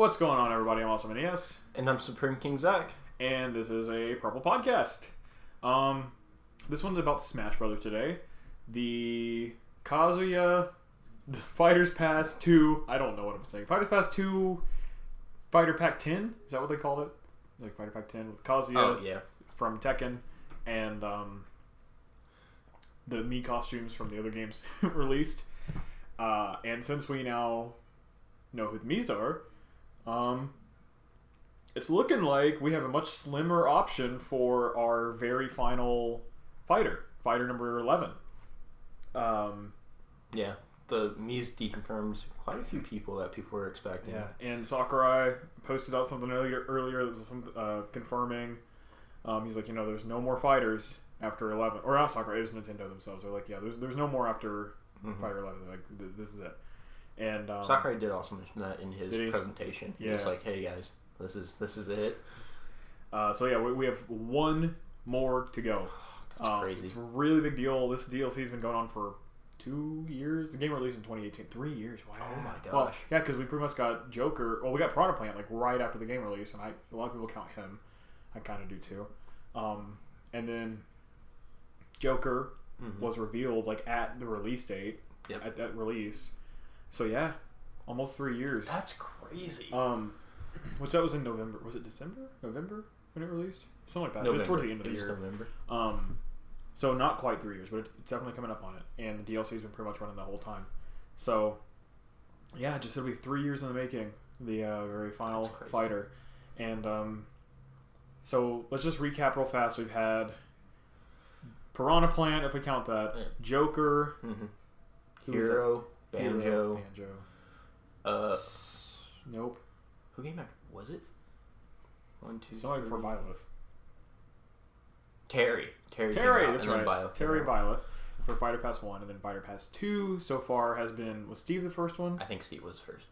What's going on, everybody? I'm Awesome NES. And I'm Supreme King Zack. And this is a Purple Podcast. This one's about Smash Brothers today. The Kazuya Fighters Pass 2... I don't know what I'm saying. Fighters Pass 2 Fighter Pack 10? Is that what they called it? Like Fighter Pack 10 with Kazuya from Tekken. And the Mii costumes from the other games released. And since we now know who the Miis are, it's looking like we have a much slimmer option for our very final fighter number 11. Yeah, the Miis deconfirmed quite a few people that people were expecting. Yeah, and Sakurai posted out something earlier that was some confirming. He's like, there's no more fighters after 11. Or not Sakurai, it was Nintendo themselves. They're like, yeah, there's no more after Fighter 11. They're like, this is it. And Sakurai did also mention that in his presentation. He was like, "Hey guys, this is it." So yeah, we have one more to go. That's crazy. It's a really big deal. This DLC's been going on for 2 years. The game released in 2018. 3 years. Wow. Oh my gosh. Well, yeah, because we pretty much got Joker. Well, we got Piranha Plant like right after the game release, and a lot of people count him. I kind of do too. And then Joker was revealed like at the release date. Yep. At that release. So yeah, almost 3 years. That's crazy. Which that was in November. Was it December? November when it released? Something like that. November. It was towards the end of the year. November. So not quite 3 years, but it's definitely coming up on it. And the DLC's been pretty much running the whole time. So yeah, just it'll be 3 years in the making. The very final fighter. And so let's just recap real fast. We've had Piranha Plant, if we count that. Yeah. Joker. Hero. Banjo. Nope. Who came out? Was it? 1, 2, somebody before Byleth. Terry, that's right. Byleth Terry Byleth for Fighter Pass 1, and then Fighter Pass 2 so far has been... Was Steve the first one? I think Steve was first.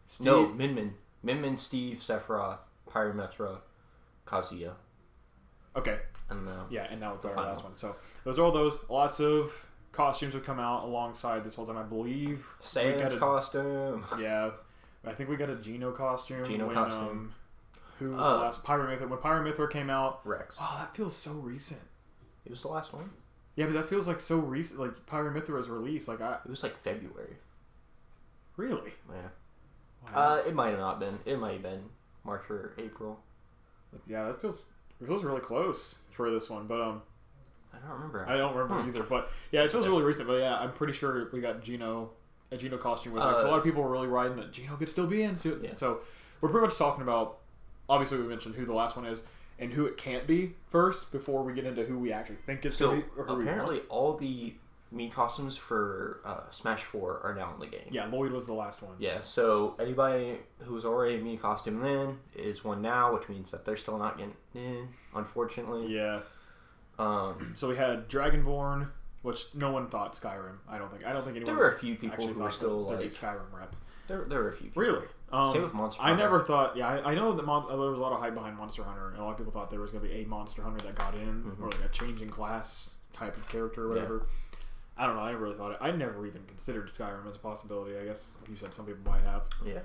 Steve? No, Min, Steve, Sephiroth, Pyramithra, Kazuya. Okay. And and that was our last one. So those are all those. Lots of costumes have come out alongside this whole time, I believe. Sans costume. Yeah. I think we got a Geno costume. Costume. Who was the last? Pyramithra. When Pyramithra came out. Rex. Oh, that feels so recent. It was the last one? Yeah, but that feels like so recent. Like, Pyramithra's release. It was like February. Really? Yeah. Wow. It might have not been. It might have been March or April. Yeah, it feels really close for this one, but I don't remember. I don't remember either, but yeah, it feels really recent. But yeah, I'm pretty sure we got a Geno costume with it. So a lot of people were really riding that Geno could still be in. So we're pretty much talking about. Obviously, we mentioned who the last one is and who it can't be first before we get into who we actually think it's going to be. Or who apparently, all the Mii costumes for Smash 4 are now in the game. Yeah, Lloyd was the last one. Yeah, so anybody who's already a Mii costume then is one now, which means that they're still not getting in, unfortunately. Yeah. So we had Dragonborn, which no one thought Skyrim. I don't think anyone. There were a few people who were still like like Skyrim rep. There were a few people. Really? Same with Monster Hunter. I never thought. Yeah, I know that there was a lot of hype behind Monster Hunter, and a lot of people thought there was going to be a Monster Hunter that got in, or like a changing class type of character or whatever. Yeah. I don't know. I never really thought it. I never even considered Skyrim as a possibility. I guess you said some people might have. Yeah.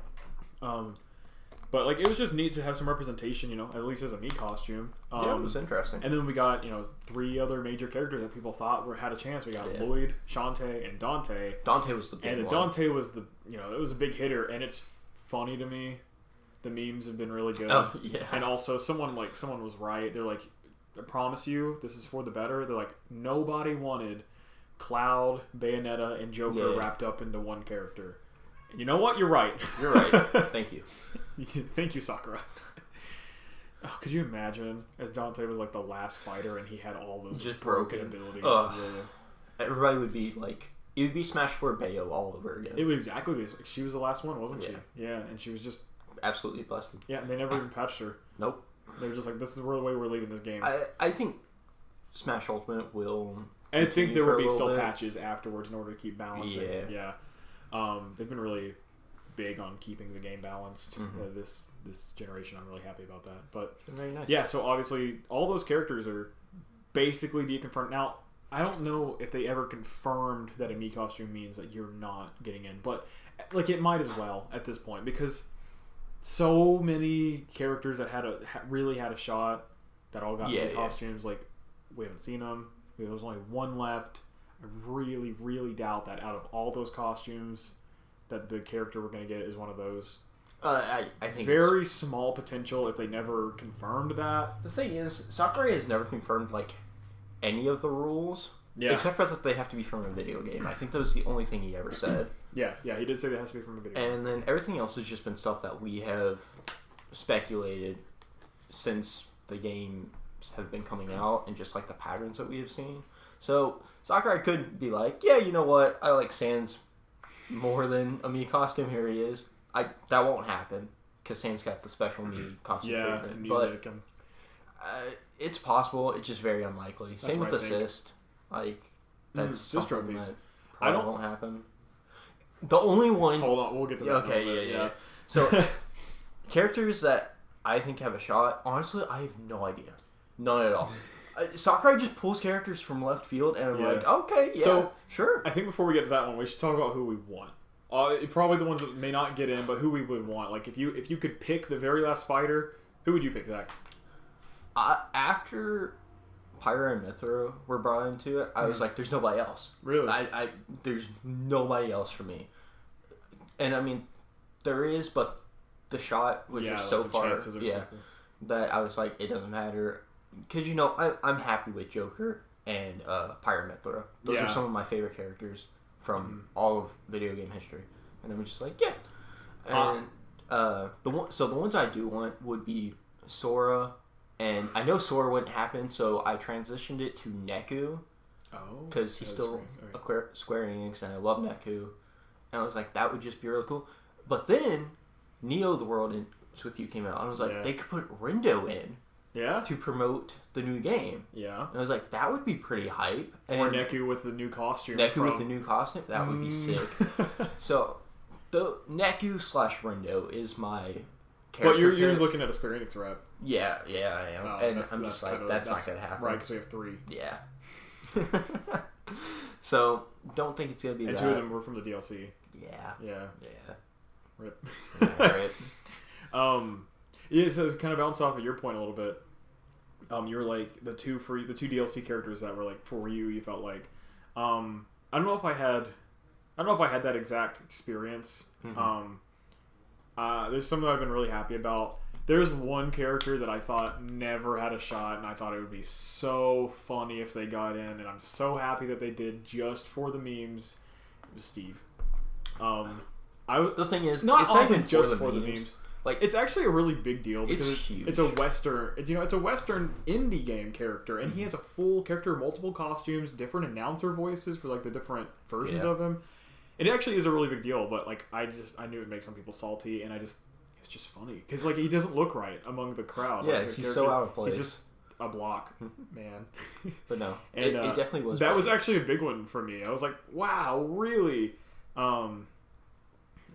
But like it was just neat to have some representation, at least as a Mii costume. Yeah, it was interesting. And then we got 3 other major characters that people thought had a chance. We got Lloyd, Shantae, and Dante. Dante was the big one. And Dante was the it was a big hitter, and it's funny to me. The memes have been really good. Oh yeah. And also someone was right. They're like, I promise you, this is for the better. They're like, nobody wanted Cloud, Bayonetta, and Joker wrapped up into one character. And you know what? You're right. You're right. Thank you. Thank you, Sakura. Oh, could you imagine as Dante was like the last fighter and he had all those just broken abilities? Everybody would be like, it would be Smash 4 Bayo all over again. It would exactly be. She was the last one, wasn't she? Yeah, and she was just absolutely busted. Yeah, and they never even patched her. Nope. They were just like, this is the way we're leaving this game. I think Smash Ultimate will. I think there will be still patches afterwards in order to keep balancing. Yeah. They've been really big on keeping the game balanced this generation. I'm really happy about that. But very nice. Yeah, so obviously all those characters are basically deconfirmed. Now, I don't know if they ever confirmed that a Mii costume means that you're not getting in, but like it might as well at this point, because so many characters that really had a shot that all got new costumes. Like, we haven't seen them. There's only one left. I really, really doubt that out of all those costumes, that the character we're going to get is one of those. I think very small potential if they never confirmed that. The thing is, Sakurai has never confirmed like any of the rules, except for that they have to be from a video game. I think that was the only thing he ever said. Yeah, he did say they has to be from a video game. And then everything else has just been stuff that we have speculated since the games have been coming out, and just like the patterns that we have seen. So Sakurai could be like, yeah, you know what? I like Sans more than a Mii costume. Here he is. That won't happen because Sans got the special Mii costume treatment. And music. It's possible. It's just very unlikely. Same with Assist. Like, that's something that probably won't happen. The only one... Hold on, we'll get to that. Okay, yeah. So, characters that I think have a shot, honestly, I have no idea. None at all. Sakurai just pulls characters from left field, and I'm like, okay, so, sure. I think before we get to that one, we should talk about who we want. Probably the ones that may not get in, but who we would want. Like, if you could pick the very last fighter, who would you pick, Zach? After Pyra and Mithra were brought into it, I was like, there's nobody else. Really? There's nobody else for me. And, I mean, there is, but the shot was just so far... that I was like, it doesn't matter. Because, you know, I'm happy with Joker and Pyra and Mithra. Those are some of my favorite characters from all of video game history. And I'm just like, yeah. And the ones I do want would be Sora. And I know Sora wouldn't happen, so I transitioned it to Neku. Oh. Because he's still a Square Enix, and I love Neku. And I was like, that would just be really cool. But then, Neo the World with You came out. And I was like, they could put Rindo in. Yeah. To promote the new game. Yeah. And I was like, that would be pretty hype. Or Neku with the new costume. With the new costume? That would be sick. So, the Neku / Rindo is my character. But you're looking at a Square Enix rep. Yeah, I am. And I'm just like, that's not going to happen. Right, because we have 3. Yeah. So, don't think it's going to be and that. And 2 of them were from the DLC. Yeah. Rip. Rip. Yeah, so kind of bounce off of your point a little bit. You were like the two DLC characters that were like for you. You felt like, I don't know if I had that exact experience. Mm-hmm. There's some that I've been really happy about. There's one character that I thought never had a shot, and I thought it would be so funny if they got in, and I'm so happy that they did just for the memes. It was Steve. The thing is, it's not even just for the memes. Like, it's actually a really big deal because it's huge. It's a Western, it's a Western indie game character, and he has a full character, multiple costumes, different announcer voices for like the different versions of him. It actually is a really big deal, but like I knew it would make some people salty, and it's just funny because like he doesn't look right among the crowd. Yeah, like, he's so out of place. He's just a block, man. But no, and, it definitely was. That was actually a big one for me. I was like, wow, really? Let's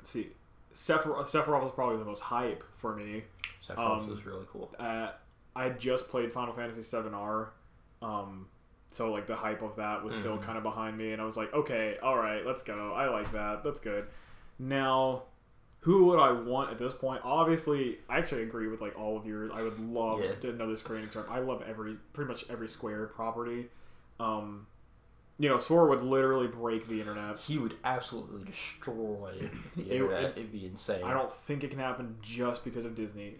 see. Sephiroth was probably the most hype for me. Sephiroth was really cool. I just played Final Fantasy VII R, so like the hype of that was still kind of behind me, and I was like, okay, all right, let's go. I like that. That's good. Now, who would I want at this point? Obviously, I actually agree with like all of yours. I would love another Square Enix rep. I love pretty much every Square property. Sora would literally break the internet. He would absolutely destroy the internet. It'd be insane. I don't think it can happen just because of Disney.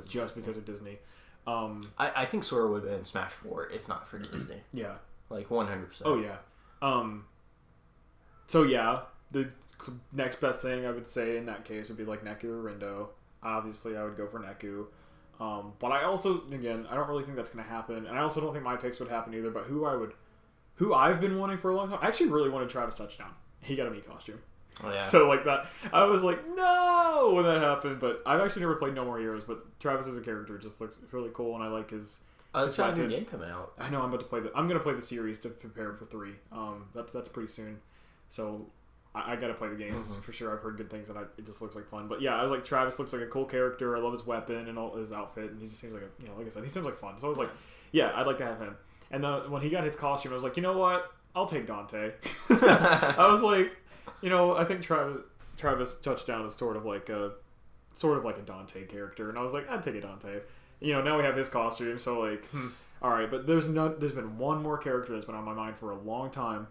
Just because of Disney. I think Sora would have been in Smash 4 if not for Disney. Yeah. Like 100%. Oh, yeah. So, yeah, the next best thing I would say in that case would be like Neku or Rindo. Obviously, I would go for Neku. But I also, again, I don't really think that's going to happen. And I also don't think my picks would happen either. But who I've been wanting for a long time. I actually really wanted Travis Touchdown. He got a Mii costume. Oh, yeah. So, like that, I was like, no, when that happened. But I've actually never played No More Heroes, but Travis as a character just looks really cool, and I like his... There's got a new game coming out. I know, I'm going to play the series to prepare for 3. That's pretty soon. So, I got to play the games for sure. I've heard good things, and it just looks like fun. But yeah, I was like, Travis looks like a cool character. I love his weapon and all his outfit, and he just seems like like I said, he seems like fun. So I was like, yeah, I'd like to have him. And when he got his costume, I was like, you know what? I'll take Dante. I was like, I think Travis Touchdown is sort of like sort of like a Dante character, and I was like, I'd take a Dante. You know, now we have his costume, so like, all right. But there's been one more character that's been on my mind for a long time,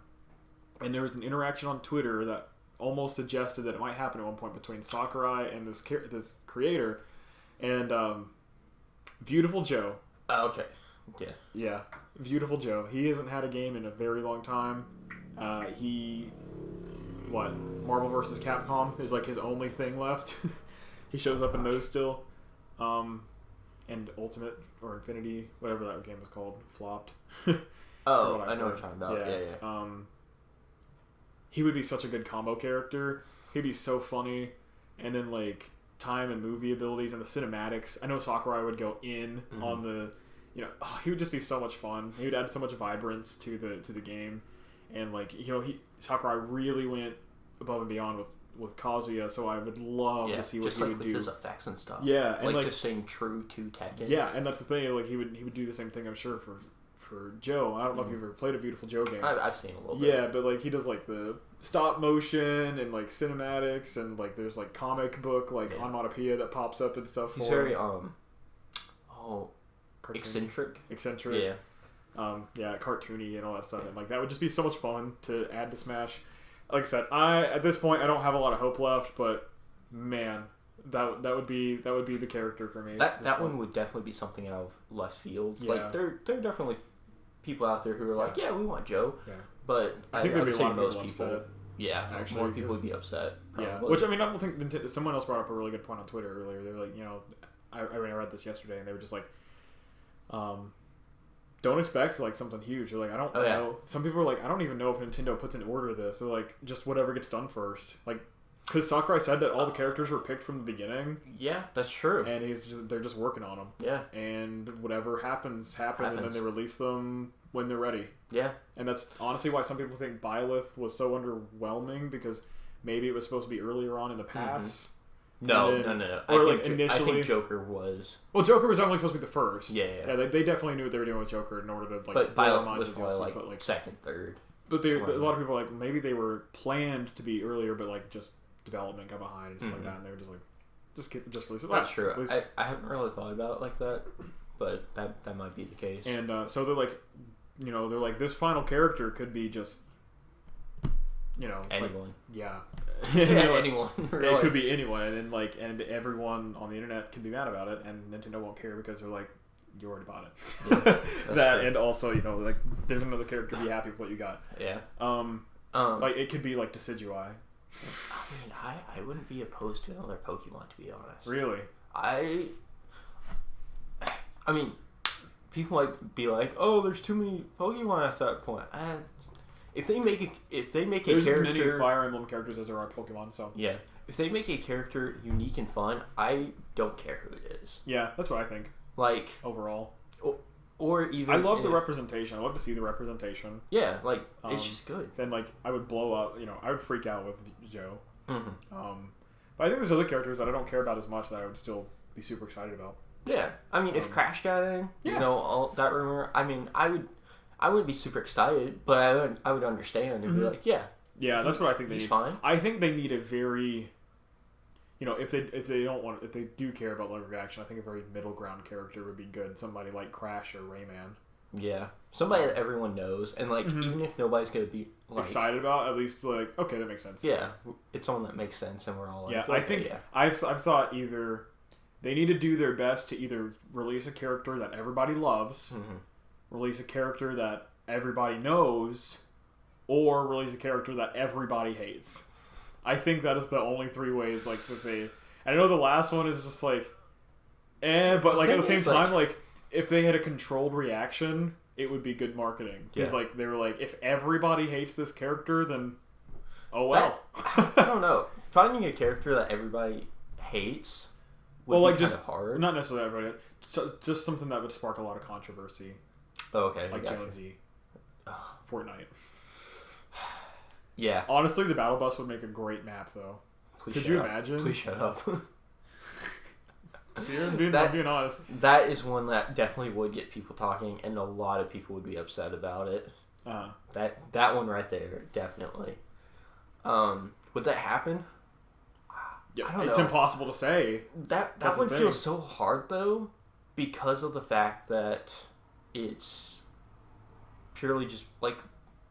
and there was an interaction on Twitter that almost suggested that it might happen at one point between Sakurai and this creator, and Beautiful Joe. Oh, okay. Yeah. Yeah, Beautiful Joe. He hasn't had a game in a very long time. Marvel vs. Capcom is like his only thing left. He shows up in those still. And Ultimate or Infinity, whatever that game was called, flopped. Oh, I know what you're talking about. Yeah. He would be such a good combo character. He'd be so funny. And then like time and movie abilities and the cinematics. I know Sakurai would go in on the, he would just be so much fun. He would add so much vibrance to the game. And like, Sakurai really went above and beyond with Kazuya, so I would love to see what he would do. Just like with his effects and stuff. Yeah, and just staying true to Tekken. Yeah, and that's the thing. Like he would do the same thing, I'm sure, for Joe. I don't know if you've ever played a Beautiful Joe game. I've seen a little bit. Yeah, but like he does like the stop motion and like cinematics, and like there's like comic book onomatopoeia that pops up and stuff. He's very eccentric. Yeah. Cartoony and all that stuff, and like that would just be so much fun to add to Smash. Like I said, at this point I don't have a lot of hope left, but man, that would be the character for me. That one would definitely be something out of left field. Yeah. Like there are definitely people out there who are like, yeah, we want Joe. Yeah. But I think there'd be a lot of most people. Upset. Yeah, actually, more people would be upset. Probably. Yeah, which I mean, I don't think someone else brought up a really good point on Twitter earlier. They were like, I read this yesterday, and they were just like, don't expect like something huge. They're like, I don't know. Yeah. Some people are like, I don't even know if Nintendo puts in order this. They're like, just whatever gets done first. Like, because Sakurai said that all the characters were picked from the beginning. Yeah, that's true. And they're just working on them. Yeah. And whatever happens, and then they release them when they're ready. Yeah. And that's honestly why some people think Byleth was so underwhelming, because maybe it was supposed to be earlier on in the past. Mm-hmm. No. I think Joker was. Well, Joker was only supposed to be the first. Yeah. They definitely knew what they were doing with Joker in order to like. But Byleth was probably like second, third. But a lot of people are like, maybe they were planned to be earlier, but like just development got behind and stuff like that, and they were just like, just release it. That's true. I haven't really thought about it like that, but that might be the case. And so they're like, this final character could be just. Anyone. Anyone. Really. It could be anyone, and everyone on the internet can be mad about it, and Nintendo won't care because they're like, you already bought it. Yeah, and also like there's another character to be happy with what you got. Yeah. Like it could be like Decidueye. I wouldn't be opposed to another Pokemon, to be honest. Really? I mean, people might be like, oh, there's too many Pokemon at that point. If they make a character, there's as many Fire Emblem characters as there are Pokemon. So yeah, if they make a character unique and fun, I don't care who it is. Yeah, that's what I think. Like overall, or even I love the representation. I love to see the representation. Yeah, like it's just good. And like I would blow up. I would freak out with Joe. Mm-hmm. But I think there's other characters that I don't care about as much that I would still be super excited about. Yeah, I mean, if Crash got in, all that rumor. I mean, I would be super excited, but I would understand and be like, yeah. Yeah, that's what I think they need. Fine. I think they need a very, if they do care about live action, I think a very middle ground character would be good. Somebody like Crash or Rayman. Yeah, somebody that everyone knows, and like even if nobody's gonna be like, excited about, at least like, okay, that makes sense. Yeah, it's someone that makes sense, and we're all like, yeah. Okay, I think I've thought either they need to do their best to either release a character that everybody loves. Mm-hmm. Release a character that everybody knows, or release a character that everybody hates. I think that is the only three ways like that they. I know the last one is just like, but like at the same time, like if they had a controlled reaction, it would be good marketing. Because like they were like, if everybody hates this character, then oh well. I don't know. Finding a character that everybody hates would be just hard. Not necessarily everybody. Just something that would spark a lot of controversy. Oh, okay. Like Jonesy. Fortnite. Yeah. Honestly, the Battle Bus would make a great map, though. Could you imagine? Please shut up. See, I'm being honest. That is one that definitely would get people talking, and a lot of people would be upset about it. That one right there, definitely. Would that happen? Yeah, I don't know. It's impossible to say. That one feels so hard, though, because of the fact that it's purely just, like,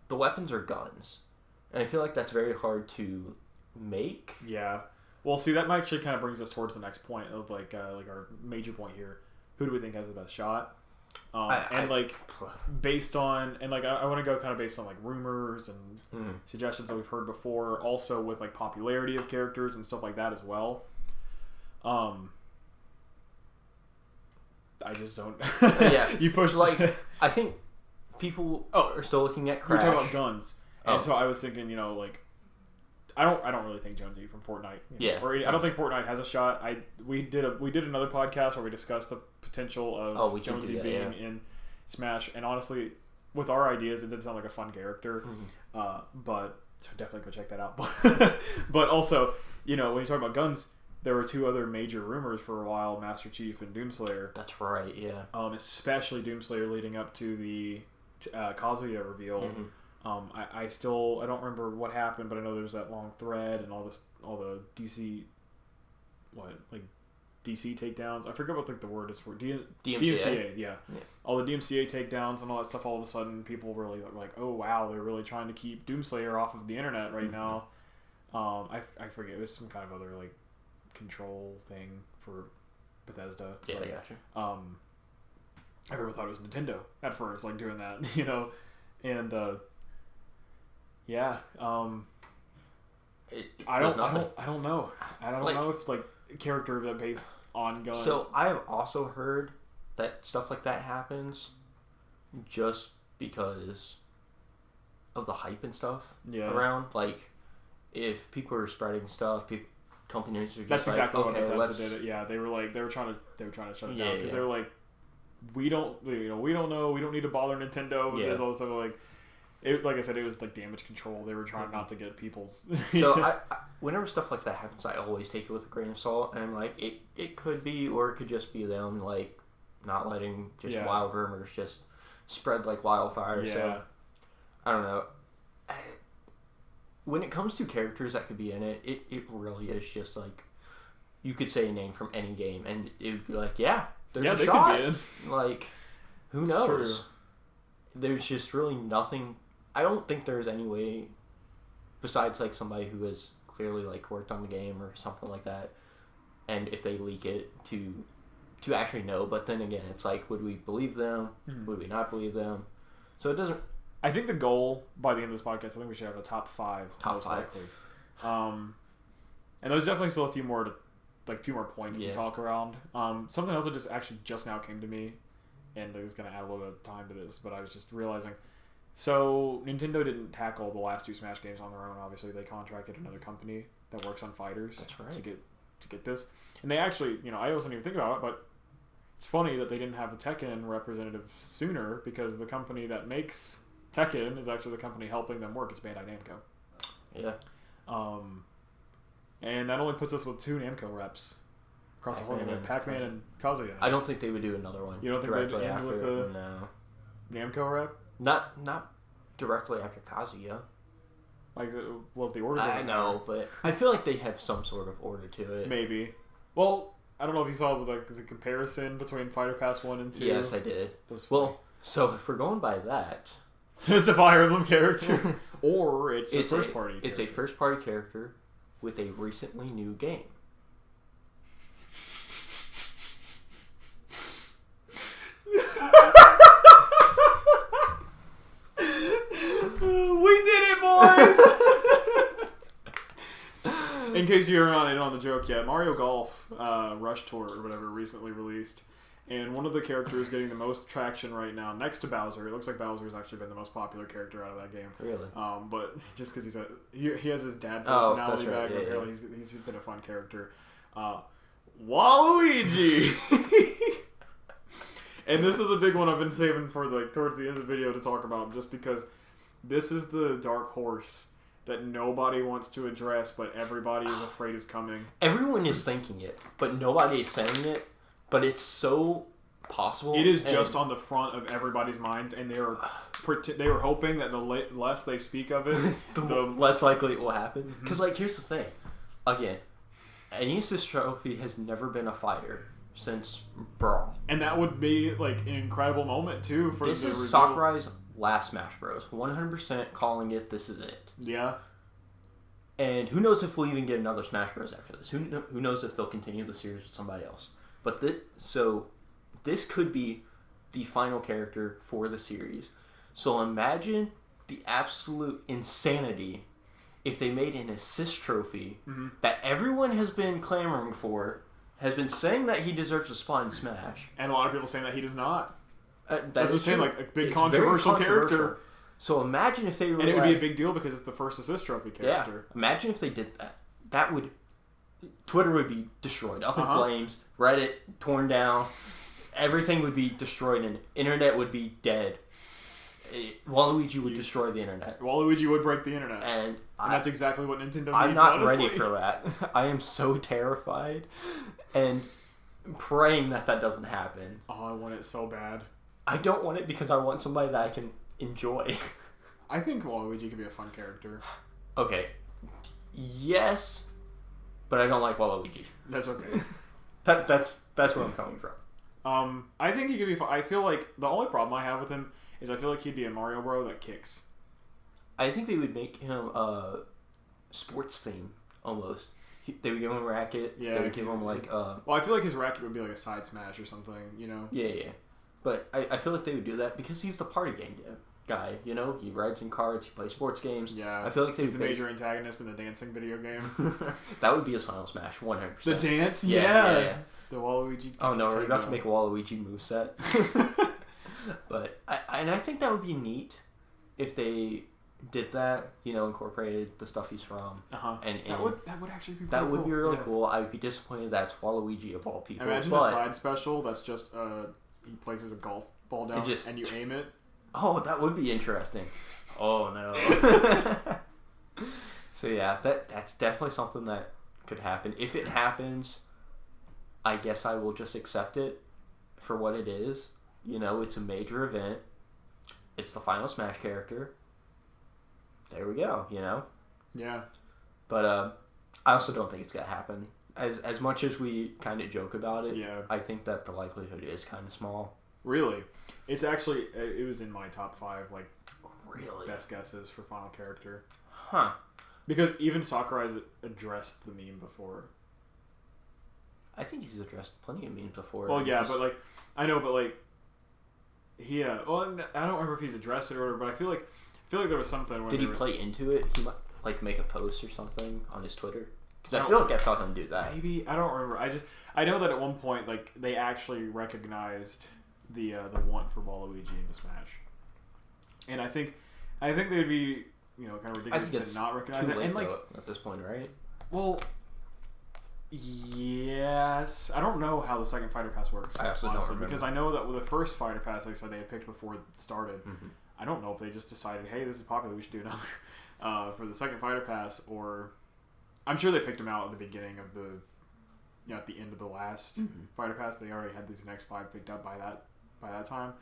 the weapons are guns. And I feel like that's very hard to make. Yeah. Well, see, that actually kind of brings us towards the next point of, like our major point here. Who do we think has the best shot? Based on, and, like, I want to go kind of based on, like, rumors and suggestions that we've heard before, also with, like, popularity of characters and stuff like that as well. I just don't... Yeah. You push... Like, I think people are still looking at Crash. We're talking about guns. And so I was thinking, you know, like, I don't really think Jonesy from Fortnite. You know, or I don't think Fortnite has a shot. We did another podcast where we discussed the potential of Jonesy being in Smash, and honestly, with our ideas, it did sound like a fun character. But so definitely go check that out. But also, you know, when you talk about guns, there were two other major rumors for a while: Master Chief and Doomslayer. That's right. Yeah. Especially Doomslayer leading up to the Kazuya reveal. I don't remember what happened, but I know there was that long thread and all the DC takedowns. I forget what the word is for DMCA. Yeah. All the DMCA takedowns and all that stuff. All of a sudden, people were really like, "Oh wow, they're really trying to keep Doomslayer off of the internet right now." I forget, it was some kind of other like control thing for Bethesda. Yeah, I gotcha. I remember thought it was Nintendo at first, like doing that, you know, and. Yeah. I don't know. I don't know if like character based on guns. So I have also heard that stuff like that happens just because of the hype and stuff around. Like if people are spreading stuff, companies are just that's exactly like, okay, what Bethesda did. It. Yeah, they were trying to shut it down because they were like, we don't know, we don't need to bother Nintendo with this all this stuff like. Like I said, it was like damage control. They were trying not to get people's... So, I whenever stuff like that happens, I always take it with a grain of salt. And I'm like, it could be, or it could just be them, like, not letting just wild rumors just spread like wildfire. Yeah. So, I don't know. When it comes to characters that could be in it, it really is just like... You could say a name from any game, and it would be like, there's a shot. Could be in. Like, who knows? True. There's just really nothing... I don't think there's any way, besides like somebody who has clearly like worked on the game or something like that, and if they leak it to actually know. But then again, it's like, would we believe them? Would we not believe them? So it doesn't. I think the goal by the end of this podcast, I think we should have a top five. Likely. And there's definitely still a few more points to talk around. Something else that just now came to me, and is going to add a little bit of time to this, but I was just realizing. So, Nintendo didn't tackle the last two Smash games on their own. Obviously, they contracted another company that works on fighters. That's right. To get this. And they actually, you know, I wasn't even thinking about it, but it's funny that they didn't have the Tekken representative sooner because the company that makes Tekken is actually the company helping them work. It's Bandai Namco. Yeah. And that only puts us with two Namco reps across the board. Pac-Man and Kazuya. I don't think they would do another one. You don't think they'd end with the Namco rep? Not directly after Kazuya. Like, well, the order. I know, but I feel like they have some sort of order to it. Maybe. Well, I don't know if you saw like the comparison between Fighter Pass 1 and 2. Yes, I did. Well, so if we're going by that, it's a Fire Emblem character, or it's a first party. It's a first party character with a recently new game. We did it, boys! In case you're not in on the joke yet, Mario Golf Rush Tour or whatever recently released, and one of the characters getting the most traction right now, next to Bowser. It looks like Bowser's actually been the most popular character out of that game. Really? But just because he has his dad personality back, right. apparently he's been a fun character. Waluigi. And this is a big one I've been saving for towards the end of the video to talk about, just because this is the dark horse that nobody wants to address, but everybody is afraid is coming. Everyone is thinking it, but nobody is saying it. But it's so possible. It is just on the front of everybody's minds, and they were hoping that the less they speak of it, the less likely it will happen. Because, here's the thing. Again, any assist trophy has never been a fighter since Brawl. And that would be like an incredible moment too for this is Sakurai's last Smash Bros. 100% calling it. This is it. Yeah. And who knows if we'll even get another Smash Bros. After this? Who knows if they'll continue the series with somebody else? But this could be the final character for the series. So imagine the absolute insanity if they made an assist trophy that everyone has been clamoring for, has been saying that he deserves a spot in Smash, and a lot of people saying that he does not. That's what saying, like a big controversial character. So imagine if they were, and it would be a big deal because it's the first assist trophy character. Yeah. Imagine if they did that. That would, Twitter would be destroyed, up in flames. Reddit torn down. Everything would be destroyed, and internet would be dead. Waluigi would destroy the internet. Waluigi would break the internet, and that's exactly what Nintendo needs. I'm not ready for that. I am so terrified, and praying that doesn't happen. Oh, I want it so bad. I don't want it because I want somebody that I can enjoy. I think Waluigi could be a fun character. Okay. Yes, but I don't like Waluigi. That's okay. That's where I'm coming from. I think he could be fun. I feel like the only problem I have with him is I feel like he'd be a Mario Bro that kicks. I think they would make him a sports theme almost. They would give him a racket. Yeah. They would give him like well, I feel like his racket would be like a side smash or something, you know? Yeah. But I feel like they would do that because he's the party game guy, you know? He rides in carts, he plays sports games. Yeah. I feel like he's the major antagonist in the dancing video game. That would be his final Smash, 100%. The dance? Yeah. The Waluigi. Oh no, we're about to make a Waluigi moveset. But I think that would be neat if they did that, you know, incorporated the stuff he's from. And that would actually be that would cool. Be really cool. I would be disappointed that's Waluigi of all people. Imagine a side special that's just he places a golf ball down and you aim it. Oh, that would be interesting. Oh no. So yeah, that's definitely something that could happen. If it happens, I guess I will just accept it for what it is. You know, it's a major event. It's the final Smash character. There we go, you know? Yeah. But I also don't think it's going to happen. As much as we kind of joke about it, I think that the likelihood is kind of small. Really? It's actually, it was in my top 5, like, really best guesses for final character. Huh. Because even Sakurai's addressed the meme before. I think he's addressed plenty of memes before. Well, yeah, but like, I know, but like, well, I don't remember if he's addressed it or whatever, but I feel like there was something where did he play into it? He might like make a post or something on his Twitter. Because I feel like I saw him do that. Maybe I don't remember. I know that at one point like they actually recognized the want for Waluigi in the Smash, and I think they would be kind of ridiculous to not recognize it. And like at this point, right? Well, yes. I don't know how the second Fighter Pass works. I also don't remember. Because I know that with the first Fighter Pass, like I said, they had picked before it started. Mm-hmm. I don't know if they just decided, hey, this is popular, we should do another for the second Fighter Pass, or I'm sure they picked them out at the beginning of the, at the end of the last Fighter Pass. They already had these next 5 picked up by that time,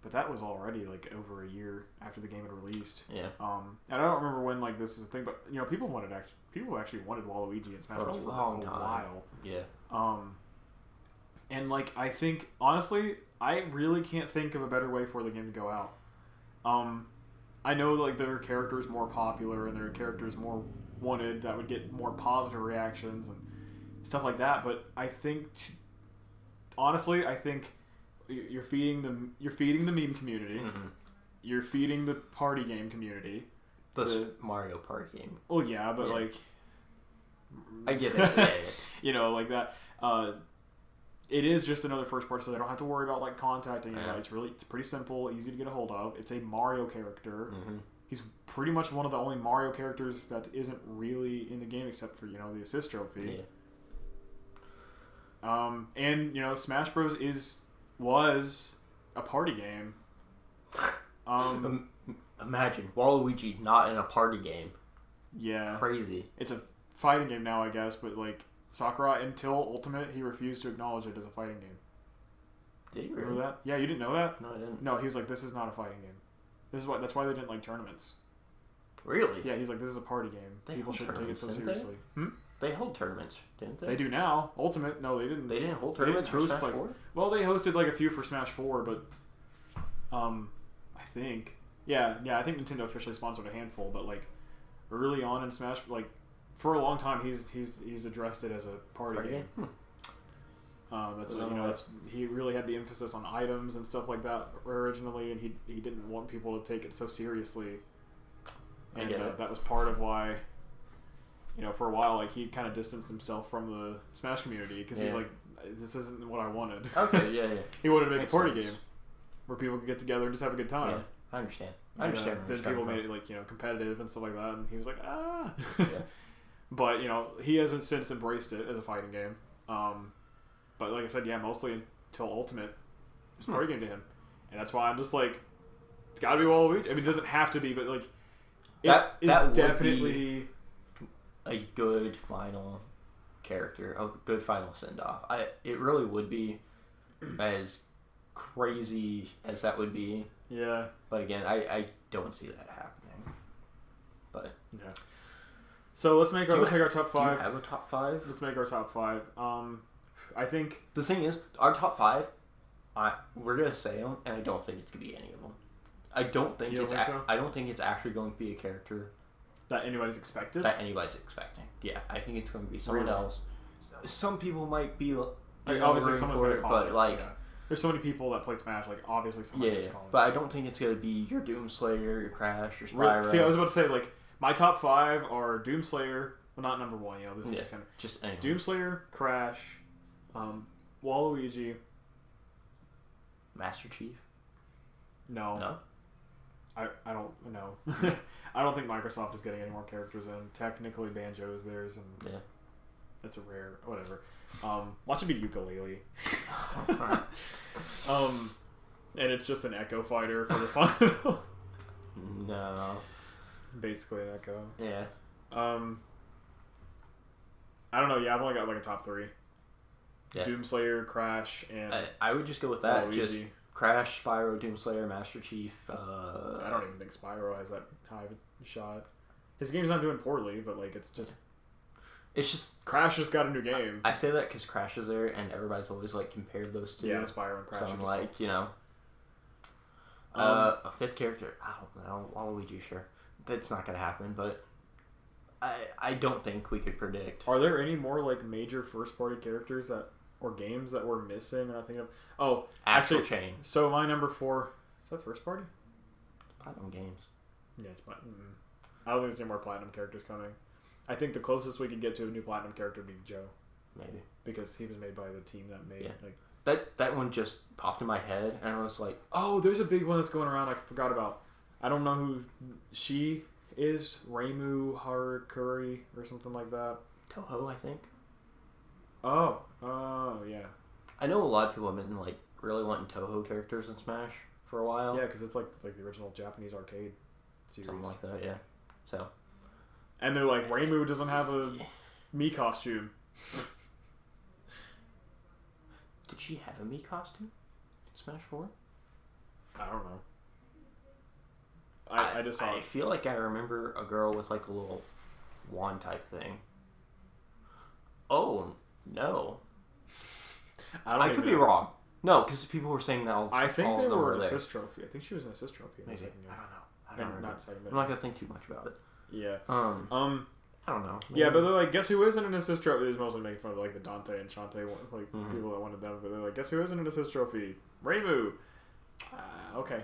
but that was already like over a year after the game had released. Yeah. And I don't remember when like this is a thing, but people actually wanted Waluigi in Smash Bros. For a while. Yeah. And like I think honestly, I really can't think of a better way for the game to go out. I know like there are characters more popular and there are characters more wanted that would get more positive reactions and stuff like that, but I think honestly, I think you're feeding the meme community. Mm-hmm. You're feeding the party game community. The Mario Party game. Oh yeah, but like I get it. Yeah. Like that. It is just another first part, so they don't have to worry about like contacting anybody. It's pretty simple, easy to get a hold of. It's a Mario character. Mm-hmm. He's pretty much one of the only Mario characters that isn't really in the game, except for the assist trophy. Yeah. And Smash Bros. Was a party game. Imagine Waluigi not in a party game. Yeah. Crazy. It's a fighting game now, I guess, but like. Sakurai, until Ultimate, he refused to acknowledge it as a fighting game. Did he really? Remember that? Yeah, you didn't know that? No, I didn't. No, he was like, this is not a fighting game. That's why they didn't like tournaments. Really? Yeah, he's like, this is a party game. People shouldn't take it so seriously. They held tournaments, didn't they? They do now. Ultimate, no, they didn't. They didn't hold tournaments for Smash 4? Well, they hosted like a few for Smash 4, but I think I think Nintendo officially sponsored a handful, but like early on in Smash, like for a long time, he's addressed it as a party game. He really had the emphasis on items and stuff like that originally, and he didn't want people to take it so seriously, and that was part of why. For a while, like he kind of distanced himself from the Smash community because he's like, "This isn't what I wanted." Okay, yeah. He wanted to make a party game where people could get together and just have a good time. Yeah, I understand. Then people made it competitive and stuff like that, and he was like, "Ah." Yeah. But he hasn't since embraced it as a fighting game. But like I said, mostly until Ultimate, it's a party game to him, and that's why I'm just like, it's got to be Waluigi. I mean, it doesn't have to be, but like, that is definitely a good final character, a good final send-off. It really would be, as crazy as that would be. Yeah. But again, I don't see that happening. But yeah. So let's make our top 5. Do you have a top 5? Let's make our top 5. I think the thing is, our top 5, we're gonna say them, and I don't think it's gonna be any of them. I don't think I don't think it's actually going to be a character that anybody's expecting. Yeah, I think it's going to be someone else. Some people might be obviously someone's going to call it, but there's so many people that play Smash. Like obviously someone's calling it. But I don't think it's going to be your Doomslayer, your Crash, your Spyro. See, I was about to say my top 5 are Doomslayer. Well, not number 1. This is just anyone. Doomslayer, Crash, Waluigi, Master Chief. No. I don't know. I don't think Microsoft is getting any more characters in. Technically, Banjo is theirs, and that's a rare whatever. Watch it be Ukulele. And it's just an Echo Fighter for the final. No. Basically an Echo. Yeah. I don't know. Yeah, I've only got like a top 3. Yeah. Doomslayer, Crash, and I would just go with that. Waluigi. Just Crash, Spyro, Doomslayer, Master Chief. I don't even think Spyro has that high of a shot. His game's not doing poorly, but it's just Crash just got a new game. I say that because Crash is there, and everybody's always compared those two. Yeah, Spyro and Crash. So I'm a 5th character. I don't know, Waluigi. Sure, that's not gonna happen, but I don't think we could predict. Are there any more major first-party characters or games that we're missing? I think of. Oh, Actual Chain. So my number 4 is that first party? Platinum Games. Yeah, it's Platinum. I don't think there's any more Platinum characters coming. I think the closest we could get to a new Platinum character would be Joe. Maybe because he was made by the team that made that one just popped in my head, and I was like, oh, there's a big one that's going around I forgot about. I don't know who she is. Reimu Harakuri or something like that. Toho, I think. Oh, yeah. I know a lot of people have been really wanting Toho characters in Smash for a while. Yeah, because it's like the original Japanese arcade series. Something like that, yeah. So. And they're like, Reimu doesn't have a Mii costume. Did she have a Mii costume in Smash 4? I don't know. I just saw I feel like I remember a girl with a little wand type thing. Oh, no. I could be wrong. No, because people were saying that all the time. I think they were an assist trophy. I think she was an assist trophy in the second game. I don't know. I'm not going to think too much about it. Yeah. I don't know. Maybe. Yeah, but they're like, guess who isn't an assist trophy? It's mostly making fun of the Dante and Shantae people that wanted them, but they're like, guess who isn't an assist trophy? Reimu. Okay.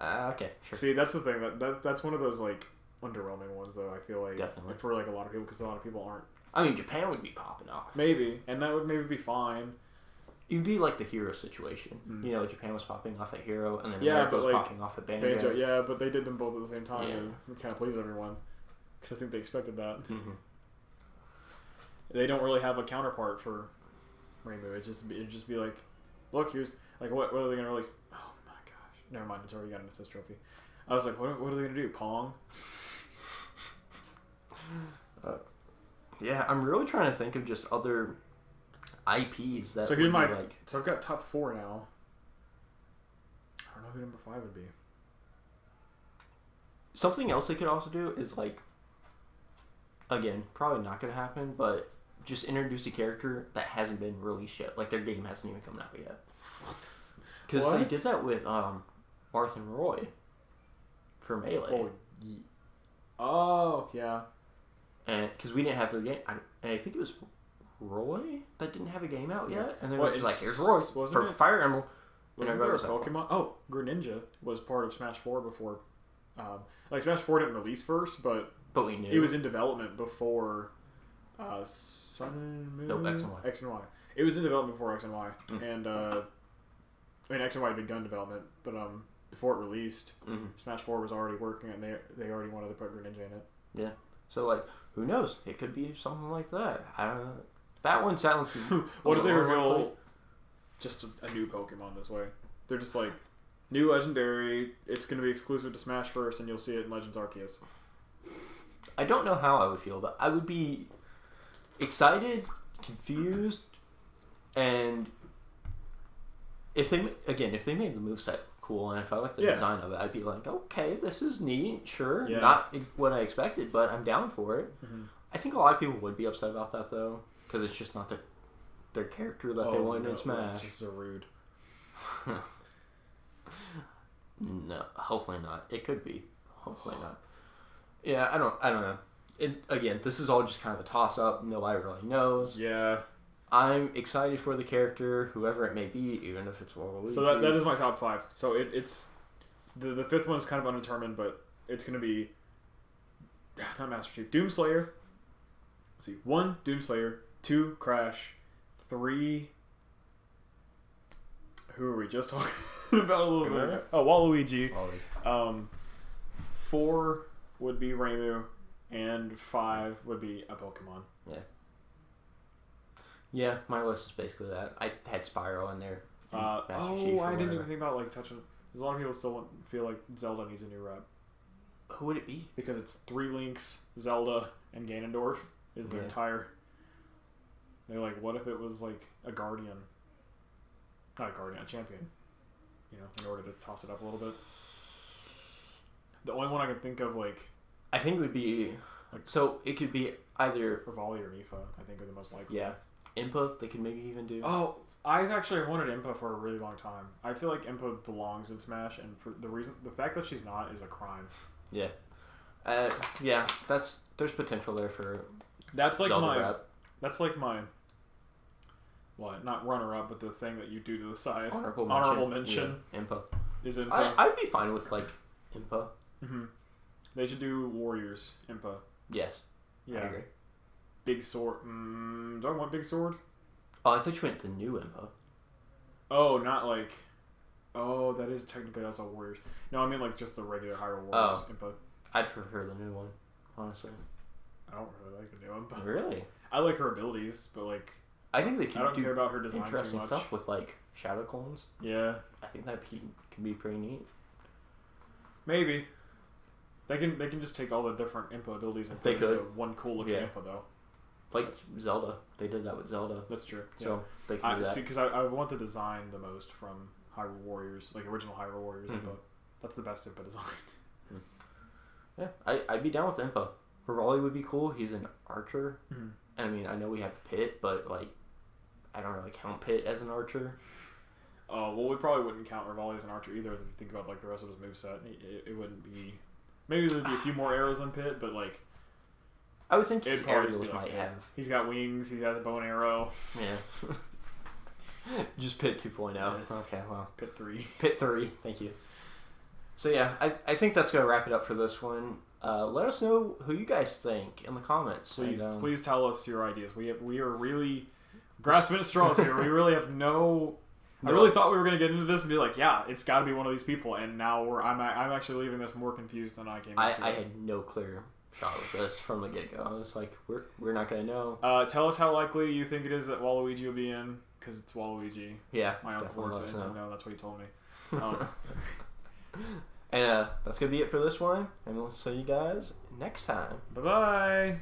Okay, sure. See, that's the thing. That's one of those underwhelming ones, though. I feel like definitely for a lot of people, because a lot of people aren't. I mean, Japan would be popping off. Maybe, and that would maybe be fine. It'd be like the Hero situation. Mm. Japan was popping off at Hero, and then America was popping off at Banjo. Yeah, but they did them both at the same time, and it kind of pleased everyone. Because I think they expected that. Mm-hmm. They don't really have a counterpart for Rainbow. It'd just be like, look, here's what are they gonna release? Oh my gosh, never mind. It's already got an assist trophy. I was like, what are they gonna do? Pong? Yeah, I'm really trying to think of just other IPs that. So here's my So I've got top 4 now. I don't know who number 5 would be. Something else they could also do is a again, probably not gonna happen, but just introduce a character that hasn't been released yet. Like their game hasn't even come out yet. Because they did that with Marth and Roy for Melee. Oh yeah. And because we didn't have their game, and I think it was Roy that didn't have a game out yet, and they were just like, "Here's Roy for Fire Emblem." Wasn't there a Pokemon? Oh, Greninja was part of Smash 4 before. Like Smash 4 didn't release first, but we knew it was in development before Sun and Moon. Nope, X and Y. X and Y. It was in development before X and Y, and I mean X and Y had begun development, but before it released, Smash 4 was already working, and they already wanted to put Greninja in it. Yeah. So like, who knows? It could be something like that. I don't know. That one sounds. What if they reveal just a new Pokemon this way? They're just like, new Legendary. It's going to be exclusive to Smash first, and you'll see it in Legends Arceus. I don't know how I would feel, but I would be excited, confused, and if they made the moveset cool, and if I like the design of it, I'd be like, okay, this is neat, sure. Yeah. Not what I expected, but I'm down for it. I think a lot of people would be upset about that, though, because it's just not their character that they wanted in Smash. It's just so rude. No, hopefully not. It could be. Hopefully not. Yeah, I don't know. Again, this is all just kind of a toss-up. Nobody really knows. Yeah. I'm excited for the character, whoever it may be, even if it's Waluigi. So that is my top 5. So it's the fifth one is kind of undetermined, but it's going to be not Master Chief, Doomslayer. Let's see, 1 Doomslayer, 2 Crash, 3. Who are we just talking about a little bit? Oh, Waluigi. 4 would be Reimu, and 5 would be a Pokemon. Yeah. Yeah, my list is basically that. I had Spyro in there. I didn't even think about touching. There's a lot of people still feel like Zelda needs a new rep. Who would it be? Because it's 3 Links, Zelda, and Ganondorf is their entire. They're like, what if it was like a Guardian? Not a Guardian, a champion. In order to toss it up a little bit. The only one I can think of, I think would be. So it could be either Rivali or Nifa, I think are the most likely. Yeah. Impa, they could maybe even do. Oh, I've actually wanted Impa for a really long time. I feel like Impa belongs in Smash, and for the fact that she's not is a crime. Yeah. There's potential there for. That's like Zelda my. rap. That's like my. What? Not runner up, but the thing that you do to the side. Honorable mention. Yeah. Impa. Is Impa? I'd be fine with Impa. They should do Warriors Impa. Yes. Yeah. I agree. Big sword. Do I want big sword? Oh, I thought you meant the new Impa. Oh, not like. Oh, that is technically also Warriors. No, I mean just the regular Hyrule Warriors Impa. I'd prefer the new one, honestly. I don't really like the new Impa. Really? I like her abilities, but I think they can. I don't care about her design interesting too much. Stuff with shadow clones. Yeah. I think that can be pretty neat. Maybe. They can just take all the different Impa abilities and put it into one cool looking Impa though. Like Zelda, they did that with Zelda. That's true. So they can do that. See, because I want the design the most from Hyrule Warriors, like original Hyrule Warriors Impa. That's the best Impa design. Yeah, I'd be down with Impa. Raleigh would be cool. He's an archer. And I mean, I know we have Pit, but I don't really count Pit as an archer. Oh, well, we probably wouldn't count Rivali as an archer either if you think about the rest of his moveset. It wouldn't be. Maybe there'd be a few more arrows than Pit, but I would think his arrows might have. He's got wings. He's got a bow and arrow. Yeah. Just Pit 2.0. Yeah. Okay, well. It's Pit 3. Pit 3. Thank you. So yeah, I think that's gonna wrap it up for this one. Let us know who you guys think in the comments. Please tell us your ideas. We are really grasping at straws here. We really have no. I really thought we were gonna get into this and be like, yeah, it's got to be one of these people, and now I'm actually leaving this more confused than I came. I had no clear shot with this from the get go. I was like, we're not gonna know. Tell us how likely you think it is that Waluigi will be in, because it's Waluigi. Yeah, my uncle works at Nintendo. That's what he told me. And that's gonna be it for this one, and we'll see you guys next time. Bye bye.